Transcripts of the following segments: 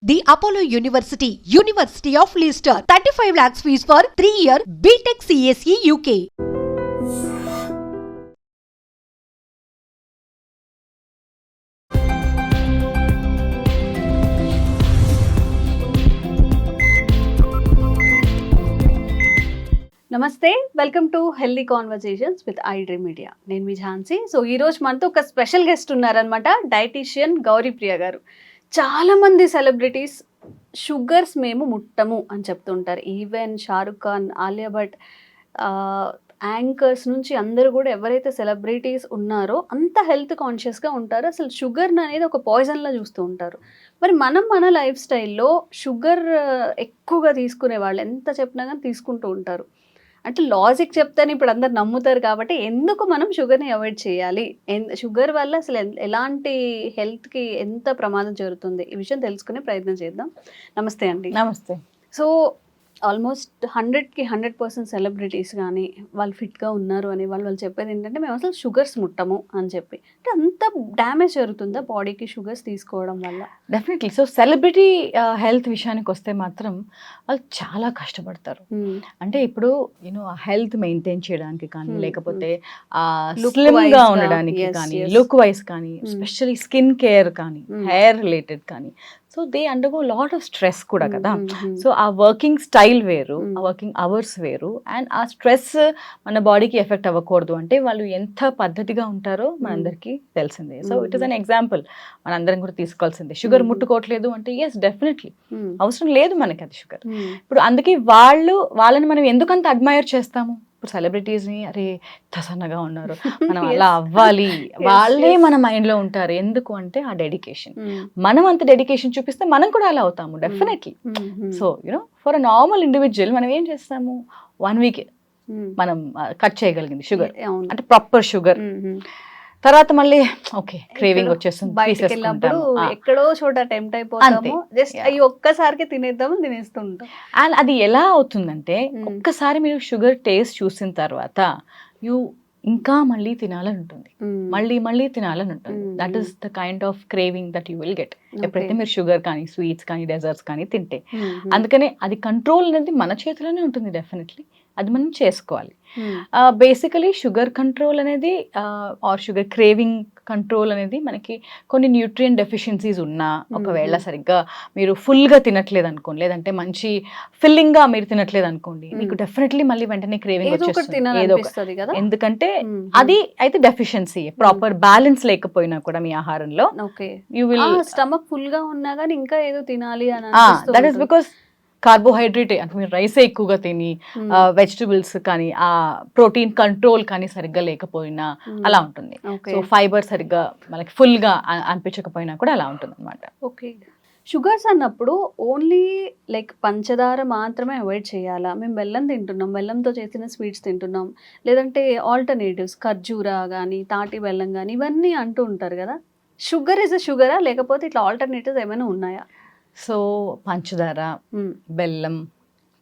The Apollo University, University of Leicester. 35 lakhs fees for 3-year BTech CSE UK. నమస్తే, welcome to healthy conversations with I dream media. నేను మీ Jhansi. So ఈరోజు మనతో ఒక special guest ఉన్నారనమాట, dietitian Gouri Priya గారు. చాలామంది celebrities sugars మేము ముట్టము అని చెప్తుంటారు. ఈవెన్ షారుఖ్ ఖాన్, ఆలియా భట్, యాంకర్స్ నుంచి అందరూ కూడా ఎవరైతే సెలబ్రిటీస్ ఉన్నారో అంత హెల్త్ కాన్షియస్గా ఉంటారు. అసలు షుగర్ అనేది ఒక పాయిజన్లా చూస్తూ ఉంటారు. మరి మన లైఫ్ స్టైల్లో షుగర్ ఎక్కువగా తీసుకునే వాళ్ళు ఎంత చెప్పినా కానీ తీసుకుంటూ ఉంటారు. అంటే లాజిక్ చెప్తేనే ఇప్పుడు అందరు నమ్ముతారు. కాబట్టి ఎందుకు మనం షుగర్ని అవాయిడ్ చేయాలి, షుగర్ వల్ల అసలు ఎలాంటి హెల్త్కి ఎంత ప్రమాదం జరుగుతుంది, ఈ విషయం తెలుసుకునే ప్రయత్నం చేద్దాం. నమస్తే అండి. నమస్తే. సో ఆల్మోస్ట్ 100కి 100% సెలబ్రిటీస్ కానీ వాళ్ళు ఫిట్గా ఉన్నారు అని వాళ్ళు చెప్పేది ఏంటంటే మేము అసలు షుగర్స్ ముట్టము అని చెప్పి. అంటే అంత డ్యామేజ్ జరుగుతుందా బాడీకి షుగర్స్ తీసుకోవడం వల్ల? డెఫినెట్లీ. సో సెలబ్రిటీ హెల్త్ విషయానికి వస్తే మాత్రం వాళ్ళు చాలా కష్టపడతారు. అంటే ఇప్పుడు ఆ హెల్త్ మెయింటైన్ చేయడానికి కానీ, లేకపోతే స్లిమ్ గా ఉండడానికి కానీ, లుక్ వైజ్ కానీ, ఎస్పెషల్లీ స్కిన్ కేర్ కానీ, హెయిర్ రిలేటెడ్ కానీ, so they undergo lot of stress కూడా కదా. సో ఆ వర్కింగ్ స్టైల్ వేరు, ఆ వర్కింగ్ అవర్స్ వేరు, అండ్ ఆ స్ట్రెస్ మన బాడీకి ఎఫెక్ట్ అవ్వకూడదు అంటే వాళ్ళు ఎంత పద్ధతిగా ఉంటారో మనందరికీ తెలిసిందే. So it is an example మనందరం కూడా తీసుకోవాల్సిందే. షుగర్ ముట్టుకోవట్లేదు అంటే ఎస్, డెఫినెట్లీ అవసరం లేదు మనకి అది షుగర్. ఇప్పుడు అందుకే వాళ్ళని మనం ఎందుకంత అడ్మైర్ చేస్తాము. ఇప్పుడు సెలబ్రిటీస్ని అరే సన్నగా ఉన్నారు, మనం అలా అవ్వాలి, వాళ్ళే మన మైండ్లో ఉంటారు. ఎందుకు అంటే ఆ డెడికేషన్. మనం అంత డెడికేషన్ చూపిస్తే మనం కూడా అలా అవుతాము definitely. So for a normal individual మనం ఏం చేస్తాము, 1 వీక్ మనం కట్ చేయగలిగింది షుగర్, అంటే ప్రాపర్ షుగర్. తర్వాత మళ్ళీ ఓకే క్రేవింగ్ వచ్చేస్తుంది, బయటకు వెళ్ళినప్పుడు ఎక్కడో చోట టెంప్ట్ అయిపోతాము, జస్ట్ అవి ఒక్కసారికి తినేస్తుంటాం. అండ్ అది ఎలా అవుతుందంటే ఒక్కసారి మీరు షుగర్ టేస్ట్ చూసిన తర్వాత ఇంకా మళ్ళీ తినాలని ఉంటుంది, మళ్ళీ తినాలని ఉంటుంది. That is the kind of craving that you will get ఎప్పుడైతే మీరు షుగర్ కానీ, స్వీట్స్ కానీ, డెజర్ట్స్ కానీ తింటే. అందుకనే అది కంట్రోల్ అనేది మన చేతిలోనే ఉంటుంది డెఫినెట్లీ, అది మనం చేసుకోవాలి. బేసికలీ షుగర్ కంట్రోల్ అనేది ఆర్ షుగర్ క్రేవింగ్ కంట్రోల్ అనేది మనకి కొన్ని న్యూట్రియం డెఫిషియన్సీస్ ఉన్నా, ఒకవేళ సరిగ్గా మీరు ఫుల్గా తినట్లేదు అనుకోండి, లేదంటే మంచి ఫిల్లింగ్గా మీరు తినట్లేదు అనుకోండి, మీకు డెఫినెట్లీ మళ్ళీ వెంటనే క్రేవింగ్ వచ్చేస్తుంది ఏదో ఒక. ఎందుకంటే అది అయితే డెఫిషియన్సీ, ప్రాపర్ బ్యాలెన్స్ లేకపోయినా కూడా మీ ఆహారంలో యూ విల్ స్టమక్ ఫుల్ గా ఉన్నా కానీ ఇంకా ఏదో తినాలి అని. దట్ ఈస్ బికాస్ కార్బోహైడ్రేట్ అంటే మీరు రైసే ఎక్కువగా తిని, వెజిటబుల్స్ కానీ, ఆ ప్రోటీన్ కంట్రోల్ కానీ సరిగ్గా లేకపోయినా అలా ఉంటుంది. సో ఫైబర్ సరిగ్గా మనకి ఫుల్గా అనిపించకపోయినా కూడా అలా ఉంటుంది అనమాట. ఓకే. షుగర్స్ అన్నప్పుడు ఓన్లీ లైక్ పంచదార మాత్రమే అవాయిడ్ చేయాలా? మేము బెల్లం తింటున్నాం, బెల్లంతో చేసిన స్వీట్స్ తింటున్నాం, లేదంటే ఆల్టర్నేటివ్స్ ఖర్జూరా కానీ, తాటి బెల్లం కానీ, ఇవన్నీ అంటూ ఉంటారు కదా. షుగర్ ఇస్ అ షుగరా, లేకపోతే ఇట్లా ఆల్టర్నేటివ్స్ ఏమైనా ఉన్నాయా? సో పంచదార, బెల్లం,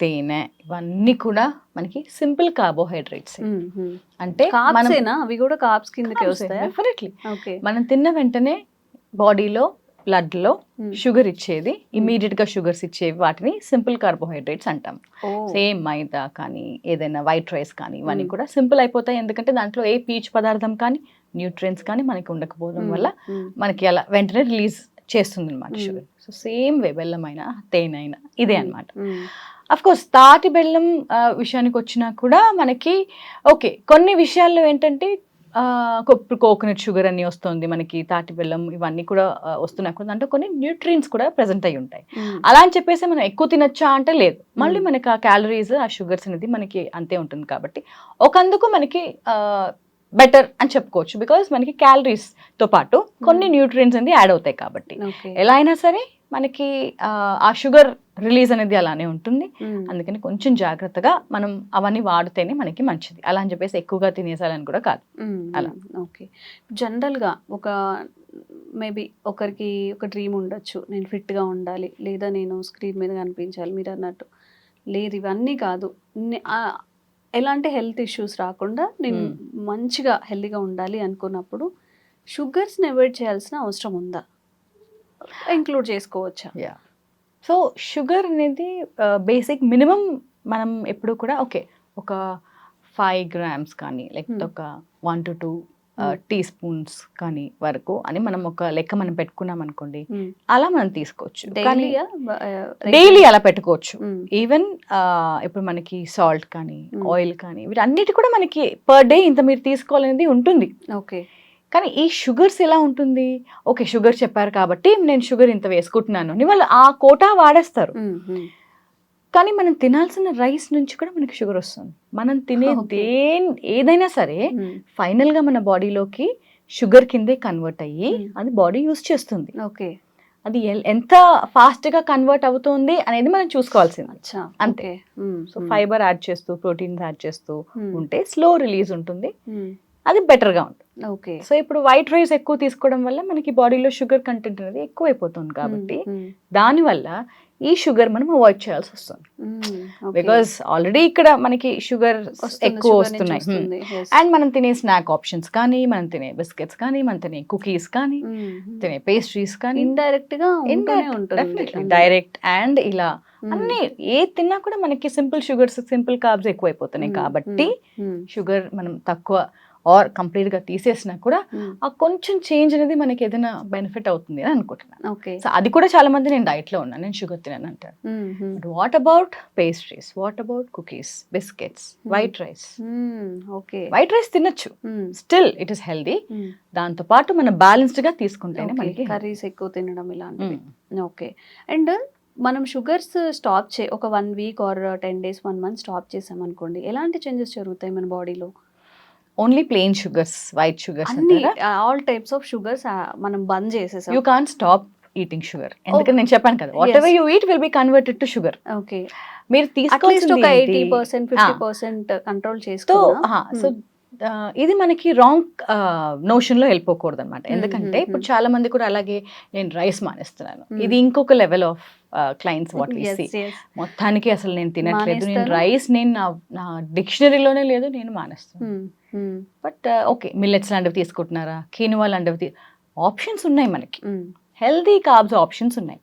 తేనె ఇవన్నీ కూడా మనకి సింపుల్ కార్బోహైడ్రేట్స్. అంటే అవి కూడా కార్బ్స్ కిందకి వస్తాయి డెఫినెట్లీ. మనం తిన్న వెంటనే బాడీలో బ్లడ్ లో షుగర్ ఇచ్చేది, ఇమీడియట్ గా షుగర్స్ ఇచ్చేవి వాటిని సింపుల్ కార్బోహైడ్రేట్స్ అంటాం. సేమ్ మైదా కానీ, ఏదైనా వైట్ రైస్ కానీ, ఇవన్నీ కూడా సింపుల్ అయిపోతాయి. ఎందుకంటే దాంట్లో ఏ పీచు పదార్థం కానీ, న్యూట్రియన్స్ కానీ మనకి ఉండకపోవడం వల్ల మనకి అలా వెంటనే రిలీజ్ చేస్తుంది అనమాట షుగర్. సో సేమ్ వే బెల్లం అయినా, తేనె అయినా ఇదే అనమాట. అఫ్ కోర్స్ తాటి బెల్లం విషయానికి వచ్చినా కూడా మనకి ఓకే కొన్ని విషయాల్లో ఏంటంటే కోకోనట్ షుగర్ అని వస్తుంది మనకి, తాటి బెల్లం ఇవన్నీ కూడా వస్తున్నాయి కూడా, అంటే కొన్ని న్యూట్రియన్స్ కూడా ప్రెజెంట్ అయి ఉంటాయి. అలా అని చెప్పేసి మనం ఎక్కువ తినొచ్చా అంటే లేదు, మళ్ళీ మనకి ఆ క్యాలరీస్, ఆ షుగర్స్ అనేది మనకి అంతే ఉంటుంది. కాబట్టి ఒకందుకు మనకి బెటర్ అని చెప్పుకోవచ్చు, బికాస్ మనకి క్యాలరీస్ తో పాటు కొన్ని న్యూట్రియన్స్ అనేది యాడ్ అవుతాయి. కాబట్టి ఎలా అయినా సరే మనకి ఆ షుగర్ రిలీజ్ అనేది అలానే ఉంటుంది. అందుకని కొంచెం జాగ్రత్తగా మనం అవన్నీ వాడితేనే మనకి మంచిది. అలా అని చెప్పేసి ఎక్కువగా తినేసాలని కూడా కాదు. అలా ఓకే. జనరల్గా మేబీ ఒకరికి ఒక డ్రీమ్ ఉండొచ్చు, నేను ఫిట్గా ఉండాలి, లేదా నేను స్క్రీన్ మీద కనిపించాలి. మీరు అన్నట్టు లేదు, ఇవన్నీ కాదు, ఎలాంటి హెల్త్ ఇష్యూస్ రాకుండా నేను మంచిగా హెల్తీగా ఉండాలి అనుకున్నప్పుడు షుగర్స్ని అవాయిడ్ చేయాల్సిన అవసరం ఉందా, ఇంక్లూడ్ చేసుకోవచ్చా? సో షుగర్ అనేది బేసిక్ మినిమం మనం ఎప్పుడు కూడా ఓకే ఒక 5 grams కానీ లేకపోతే ఒక 1 to 2 టీ స్పూన్స్ కానీ వరకు అని మనం ఒక లెక్క మనం పెట్టుకున్నాం అనుకోండి, అలా మనం తీసుకోవచ్చు. కానీ డైలీ అలా పెట్టుకోవచ్చు. ఈవెన్ ఇప్పుడు మనకి సాల్ట్ కానీ ఆయిల్ కానీ వీటన్నిటి కూడా మనకి పర్ డే ఇంత మీరు తీసుకోవాలనేది ఉంటుంది. ఓకే. కానీ ఈ షుగర్స్ ఎలా ఉంటుంది, ఓకే షుగర్ చెప్పారు కాబట్టి నేను షుగర్ ఇంత వేసుకుంటున్నాను అని వాళ్ళు ఆ కోటా వాడేస్తారు. కానీ మనం తినాల్సిన రైస్ నుంచి కూడా మనకి షుగర్ వస్తుంది. మనం తినే ఏదైనా సరే ఫైనల్ గా మన బాడీలోకి షుగర్ కిందే కన్వర్ట్ అయ్యి అది బాడీ యూజ్ చేస్తుంది. ఓకే. అది ఎంత ఫాస్ట్ గా కన్వర్ట్ అవుతుంది అనేది మనం చూసుకోవాల్సింది అంతే. సో ఫైబర్ యాడ్ చేస్తూ ప్రోటీన్స్ యాడ్ చేస్తూ ఉంటే స్లో రిలీజ్ ఉంటుంది, అది బెటర్ గా ఉంటుంది. ఓకే. సో ఇప్పుడు వైట్ రైస్ ఎక్కువ తీసుకోవడం వల్ల మనకి బాడీలో షుగర్ కంటెంట్ అనేది ఎక్కువ అయిపోతుంది కాబట్టి దానివల్ల ఈ షుగర్ మనం అవాయిడ్ చేయాల్సి వస్తుంది. బికాస్ ఆల్రెడీ ఇక్కడ మనకి షుగర్ ఎక్కువ వస్తున్నాయి. అండ్ మనం తినే స్నాక్ ఆప్షన్స్ కానీ, మనం తినే బిస్కెట్స్ కానీ, మనం తినే కుకీస్ కానీ, తినే పేస్ట్రీస్ కానీ ఇండైరెక్ట్ గా డైరెక్ట్ అండ్ ఇలా అన్ని ఏ తిన్నా కూడా మనకి సింపుల్ షుగర్స్ సింపుల్ కార్బ్స్ ఎక్కువైపోతున్నాయి. కాబట్టి షుగర్ మనం తక్కువ ఆర్ కంప్లీట్ గా తీసేసినా కూడా ఆ కొంచెం చేంజ్ అనేది మనకి ఏదైనా బెనిఫిట్ అవుతుంది అని అనుకుంటున్నాను. సో అది కూడా చాలా మంది నేను డైట్ లో ఉన్నాను, నేను షుగర్ తినను అంటారు. But what about pastries, what about cookies, biscuits, white rice? White rice తినొచ్చు, స్టిల్ ఇట్ ఈస్ హెల్దీ. దాంతో పాటు మనం బ్యాలెన్స్డ్ గా తీసుకుంటేనే మనకి కర్రీస్ ఎక్కువ తినడం ఇలాంటివి. ఓకే. అండ్ మనం షుగర్స్ స్టాప్ ఒక 1 week or 10 days 1 month stop చేసాం అనుకోండి, ఎలాంటి చేంజెస్ జరుగుతాయి మన బాడీలో? Only plain sugars, white sugars, all types of sugars మనం బంద్ చేసేసాం. You can't stop eating sugar. ఎందుకంటే నేను చెప్పాను కదా, whatever you eat will be converted to sugar. Okay. మీరు తీసుకోవాల్సింది ఒక 80% 50% కంట్రోల్ చేసుకో. సో ఇది మనకి రాంగ్ నోషన్ లో వెళ్ళిపోకూడదు అనమాట. ఎందుకంటే ఇప్పుడు చాలా మంది కూడా అలాగే నేను రైస్ మానేస్తున్నాను, ఇది ఇంకొక level of clients what we see. మొత్తానికి అసలు నేను తినట్లేదు, నేను రైస్ నేను నా డిక్షనరీలోనే లేదు, నేను మానేస్తాను. బట్ ఓకే మిల్లెట్స్ లాంటివి తీసుకుంటున్నారా, కీనువా లాంటివి, ఆప్షన్స్ ఉన్నాయి మనకి, హెల్దీ కార్బ్స్ ఆప్షన్స్ ఉన్నాయి,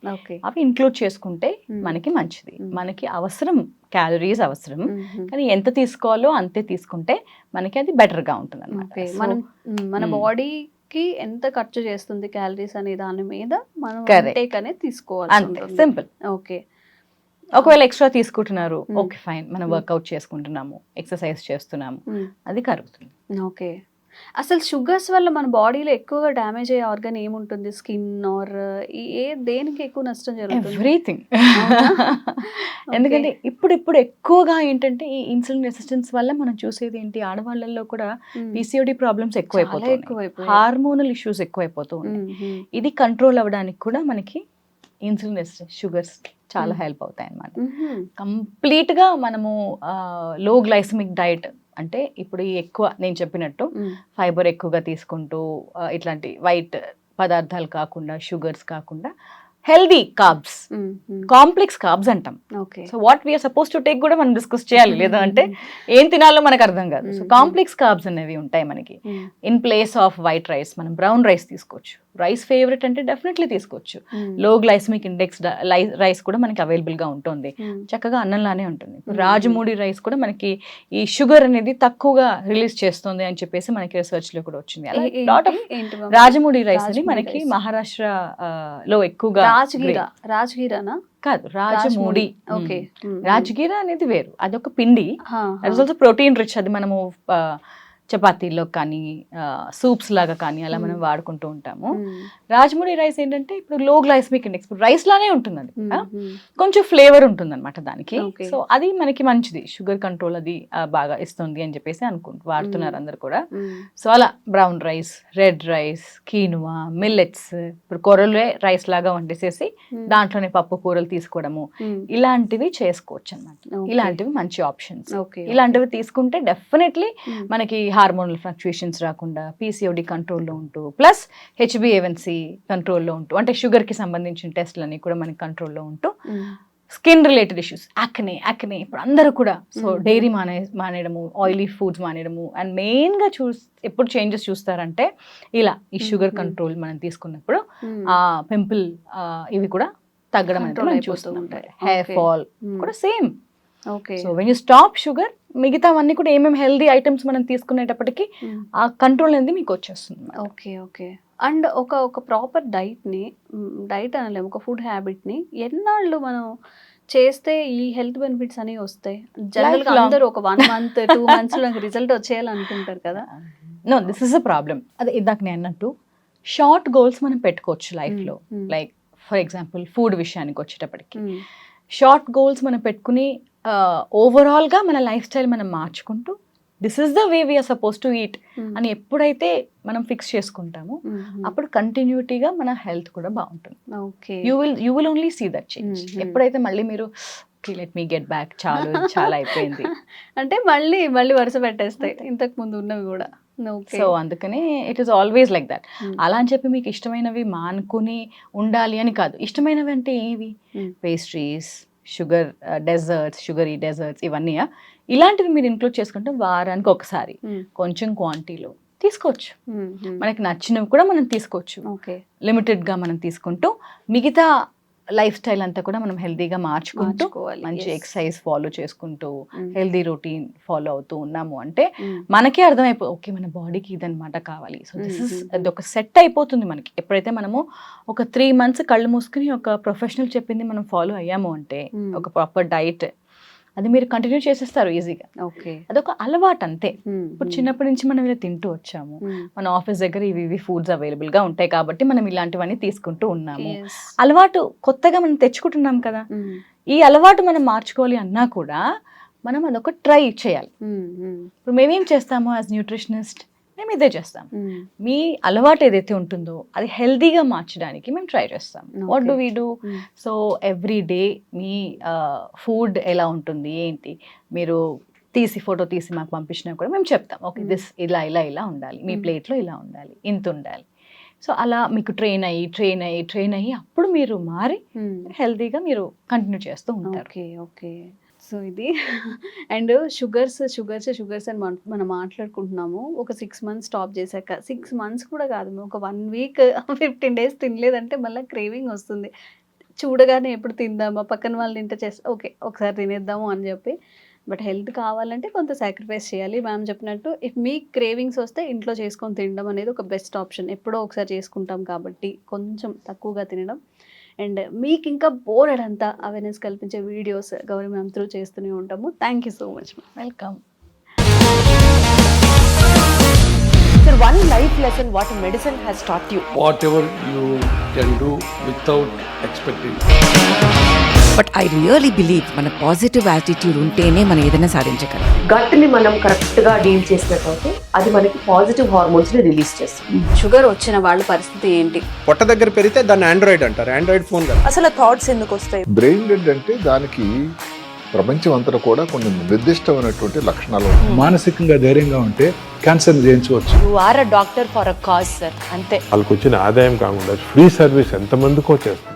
అవి ఇంక్లూడ్ చేసుకుంటే మనకి మంచిది. మనకి అవసరం క్యాలరీస్ అవసరం, కానీ ఎంత తీసుకోవాలో అంతే తీసుకుంటే మనకి అది బెటర్ గా ఉంటుంది అన్నమాట. మన బాడీకి ఎంత ఖర్చు చేస్తుంది క్యాలరీస్ అనే దాని మీద మనం టేక్ అనేది తీసుకోవాలి, అంతే సింపుల్. ఓకే. ఒకవేళ ఎక్స్ట్రా తీసుకుంటున్నారు, ఓకే ఫైన్, మనం వర్కౌట్ చేసుకుంటున్నాము, ఎక్సర్సైజ్ చేస్తున్నాము, అది కరుగుతుంది. ఓకే. అసలు షుగర్స్ వల్ల మన బాడీలో ఎక్కువగా డ్యామేజ్ అయ్యే ఆర్గన్ ఏముంటుంది? స్కిన్ ఆర్ దేనికి ఎక్కువ నష్టం జరుగుతుంది? ఎవ్రీథింగ్. ఎందుకంటే ఇప్పుడు ఎక్కువగా ఏంటంటే ఈ ఇన్సులిన్ రెసిస్టెన్స్ వల్ల మనం చూసేది ఏంటి, ఆడవాళ్ళల్లో కూడా PCOD ప్రాబ్లమ్స్ ఎక్కువైపోతాయి, హార్మోనల్ ఇష్యూస్ ఎక్కువైపోతూ ఉన్నాయి. ఇది కంట్రోల్ అవ్వడానికి కూడా మనకి ఇన్సులిన్ రెసిస్టెన్స్ షుగర్స్ చాలా హెల్ప్ అవుతాయి అన్నమాట. కంప్లీట్ గా మనము లో గ్లైసమిక్ డైట్ అంటే ఇప్పుడు ఈ ఎక్కువ నేను చెప్పినట్టు ఫైబర్ ఎక్కువగా తీసుకుంటూ ఇట్లాంటి వైట్ పదార్థాలు కాకుండా, షుగర్స్ కాకుండా హెల్దీ కార్బ్స్, కాంప్లెక్స్ కార్బ్స్ అంటాం. So what we are supposed to take కూడా మనం డిస్కస్ చేయాలి, లేదా అంటే ఏం తినాలో మనకు అర్థం కాదు. సో కాంప్లెక్స్ కార్బ్స్ అనేవి ఉంటాయి మనకి. In place off white rice మనం బ్రౌన్ రైస్ తీసుకోవచ్చు. రైస్ ఫేవరెట్ అంటే డెఫినెట్లీ తీసుకోవచ్చు. లో గ్లైసమిక్ ఇండెక్స్ రైస్ కూడా మనకి అవైలబుల్ గా ఉంటుంది, చక్కగా అన్నంలానే ఉంటుంది. రాజమూడి రైస్ కూడా మనకి ఈ షుగర్ అనేది తక్కువగా రిలీజ్ చేస్తుంది అని చెప్పేసి మనకి రీసెర్చ్ లో కూడా వచ్చింది. రాజమూడి రైస్ అని మనకి మహారాష్ట్ర లో ఎక్కువగా, రాజ్గిరానా కాదు, రాజమూడి. రాజ్గిరా అనేది వేరు, అదొక పిండి, ఆల్సో ప్రోటీన్ రిచ్. అది మనము చపాతీలో కానీ సూప్స్ లాగా కానీ అలా మనం వాడుకుంటూ ఉంటాము. రాజమూడి రైస్ ఏంటంటే ఇప్పుడు లో గ్లైసమిక్ ఇండెక్స్, ఇప్పుడు రైస్ లానే ఉంటుంది, అది కొంచెం ఫ్లేవర్ ఉంటుంది అనమాట దానికి. సో అది మనకి మంచిది, షుగర్ కంట్రోల్ అది బాగా ఇస్తుంది అని చెప్పేసి వాడుతున్నారు అందరు కూడా. సో అలా brown rice, red rice, కీనువా, millets, ఇప్పుడు కొర్రలే రైస్ లాగా వండేసేసి దాంట్లోనే పప్పు కూరలు తీసుకోవడము, ఇలాంటివి చేసుకోవచ్చు అనమాట. ఇలాంటివి మంచి ఆప్షన్స్. ఇలాంటివి తీసుకుంటే డెఫినెట్లీ మనకి హార్మోనల్ ఫ్లక్చుయేషన్స్ రాకుండా, PCOD కంట్రోల్లో ఉంటూ, ప్లస్ HbA1c కంట్రోల్లో ఉంటూ, అంటే షుగర్ కి సంబంధించిన టెస్ట్లన్నీ కూడా మనకి కంట్రోల్లో ఉంటూ, స్కిన్ రిలేటెడ్ ఇష్యూస్, యాక్నే ఇప్పుడు అందరూ కూడా, సో డైరీ మానేయడము, ఆయిలీ ఫుడ్స్ మానేయడము, అండ్ మెయిన్ గా ఎప్పుడు చేంజెస్ చూస్తారంటే ఇలా ఈ షుగర్ కంట్రోల్ మనం తీసుకున్నప్పుడు ఆ పింపుల్ ఇవి కూడా తగ్గడం అనేది Control మనం అయిపోతూ చూస్తూ ఉంటాయి. ఉంటాయి. Hair Okay. ఫాల్ కూడా same. Okay. So when you stop sugar, మిగతావన్నీ కూడా ఏమేమి హెల్దీ ఐటమ్స్ మనం తీసుకునేటప్పటికి ఆ కంట్రోల్ అనేది మీకు వచ్చేస్తుంది. Okay okay. అండ్ ఒక ప్రాపర్ డైట్ని, డైట్ అనలేము, ఒక ఫుడ్ హ్యాబిట్ని ఎన్నాళ్ళు మనం చేస్తే ఈ హెల్త్ బెనిఫిట్స్ అనేవి వస్తాయి? జనరల్గా Lifelong. అందరూ ఒక 1 మంత్ 2 మంత్స్లో నాకు రిజల్ట్ వచ్చేయాలనుకుంటారు కదా. No, this is a problem. అదే ఇందాక నేను అన్నట్టు షార్ట్ గోల్స్ మనం పెట్టుకోవచ్చు లైఫ్లో. లైక్ ఫర్ ఎగ్జాంపుల్ ఫుడ్ విషయానికి వచ్చేటప్పటికి షార్ట్ గోల్స్ మనం పెట్టుకుని ఓవరాల్గా మన లైఫ్ స్టైల్ మనం మార్చుకుంటూ this is the way we are supposed to eat అని ఎప్పుడైతే మనం ఫిక్స్ చేసుకుంటామో అప్పుడు కంటిన్యూటీగా మన హెల్త్ కూడా బాగుంటుంది. Okay. You will only see that change. ఎప్పుడైతే మళ్ళీ మీరు లెట్ మీ గెట్ బ్యాక్, చాలా అయిపోయింది అంటే మళ్ళీ వరుస పెట్టేస్తాయి ఇంతకు ముందు ఉన్నవి కూడా. సో అందుకనే it is always like that. అలా అని చెప్పి మీకు ఇష్టమైనవి మానుకుని ఉండాలి అని కాదు. ఇష్టమైనవి అంటే ఇవి pastries, sugar desserts, sugary desserts, ఇవన్నీ ఇలాంటివి మీరు ఇంక్లూడ్ చేసుకుంటే వారానికి ఒకసారి కొంచెం క్వాంటిటీలో తీసుకోవచ్చు. మనకి నచ్చినవి కూడా మనం తీసుకోవచ్చు. ఓకే. లిమిటెడ్గా మనం తీసుకుంటూ మిగతా లైఫ్ స్టైల్ అంతా కూడా మనం హెల్దీగా మార్చుకుంటూ మంచి ఎక్సర్సైజ్ ఫాలో చేసుకుంటూ హెల్దీ రొటీన్ ఫాలో అవుతూ ఉన్నాము అంటే మనకే అర్థమైపో ఓకే మన బాడీకి ఇదనమాట కావాలి. సో దిస్ ఇస్ అది ఒక సెట్ అయిపోతుంది మనకి. ఎప్పుడైతే మనము ఒక 3 months కళ్ళు మూసుకుని ఒక ప్రొఫెషనల్ చెప్పింది మనం ఫాలో అయ్యాము అంటే, ఒక ప్రాపర్ డైట్, అది మీరు కంటిన్యూ చేసేస్తారు ఈజీగా. ఓకే. అదొక అలవాటు అంతే. ఇప్పుడు చిన్నప్పటి నుంచి మనం ఇలా తింటూ వచ్చాము, మన ఆఫీస్ దగ్గర ఇవి ఫుడ్స్ అవైలబుల్ గా ఉంటాయి కాబట్టి మనం ఇలాంటివన్నీ తీసుకుంటూ ఉన్నాము. అలవాటు కొత్తగా మనం తెచ్చుకుంటున్నాం కదా. ఈ అలవాటు మనం మార్చుకోవాలి అన్నా కూడా మనం అదొక ట్రై చేయాలి. ఇప్పుడు మేమేం చేస్తాము యాజ్ న్యూట్రిషనిస్ట్, మేము ఇదే చేస్తాం. మీ అలవాటు ఏదైతే ఉంటుందో అది హెల్దీగా మార్చడానికి మేము ట్రై చేస్తాం. What do we do? So every day me food ఎలా ఉంటుంది ఏంటి మీరు ఫోటో తీసి మాకు పంపించినా కూడా మేము చెప్తాం. ఓకే దిస్ ఇలా ఉండాలి, మీ ప్లేట్లో ఇలా ఉండాలి, ఇంత ఉండాలి. సో అలా మీకు ట్రైన్ అయ్యి అప్పుడు మీరు మారి హెల్దీగా మీరు కంటిన్యూ చేస్తూ ఉంటారు. Okay okay. సో ఇది అండ్ షుగర్స్ అని మనం మాట్లాడుకుంటున్నాము. ఒక 6 months స్టాప్ చేశాక, 6 months కూడా కాదు, ఒక 1 week 15 days తినలేదంటే మళ్ళీ క్రేవింగ్ వస్తుంది. చూడగానే ఎప్పుడు తిందామా, పక్కన వాళ్ళు తింటే చేస్తే ఓకే ఒకసారి తినేద్దాము అని చెప్పి. బట్ హెల్త్ కావాలంటే కొంత సాక్రిఫైస్ చేయాలి. మ్యామ్ చెప్పినట్టు ఇఫ్ మీ క్రేవింగ్స్ వస్తే ఇంట్లో చేసుకొని తినడం అనేది ఒక బెస్ట్ ఆప్షన్. ఎప్పుడో ఒకసారి చేసుకుంటాం కాబట్టి కొంచెం తక్కువగా తినడం. అండ్ మీకు ఇంకా బోర్డంతా అవేర్నెస్ కల్పించే వీడియోస్ గౌరీ మ్యామ్ త్రూ చేస్తూనే ఉంటాము. Thank you so much. Welcome. Sir, one life lesson what medicine has taught you. Whatever you can do without expecting. But I really believe మన పాజిటివ్ యాటిట్యూడ్ ఉంటేనే మనం ఏదైనా సాధించగలం. గట్ ని మనం కరెక్ట్ గా డీల్ చేసినట్లయితే అది మనకి పాజిటివ్ హార్మోన్స్ ని రిలీజ్ చేస్తుంది. షుగర్ వచ్చిన వాళ్ళ పరిస్థితి ఏంటి? పొట్ట దగ్గర పెరిగితే దాన్ని ఆండ్రాయిడ్ అంటారు, ఆండ్రాయిడ్ ఫోన్ కదా. అసలు థాట్స్ ఎందుకు వస్తాయి? బ్రెయిన్ డెడ్ అంటే దానికి ప్రపంచం అంతా కూడా కొన్ని నిర్దిష్టమైనటువంటి లక్షణాలు ఉన్నాయి. మానసికంగా ధైర్యంగా ఉంటే క్యాన్సర్ జయించవచ్చు. You are a doctor for a cause sir, అంతే. వాళ్ళకి వచ్చిన ఆదాయం కాకుండా ఫ్రీ సర్వీస్ ఎంతమందికో చేస్తారు.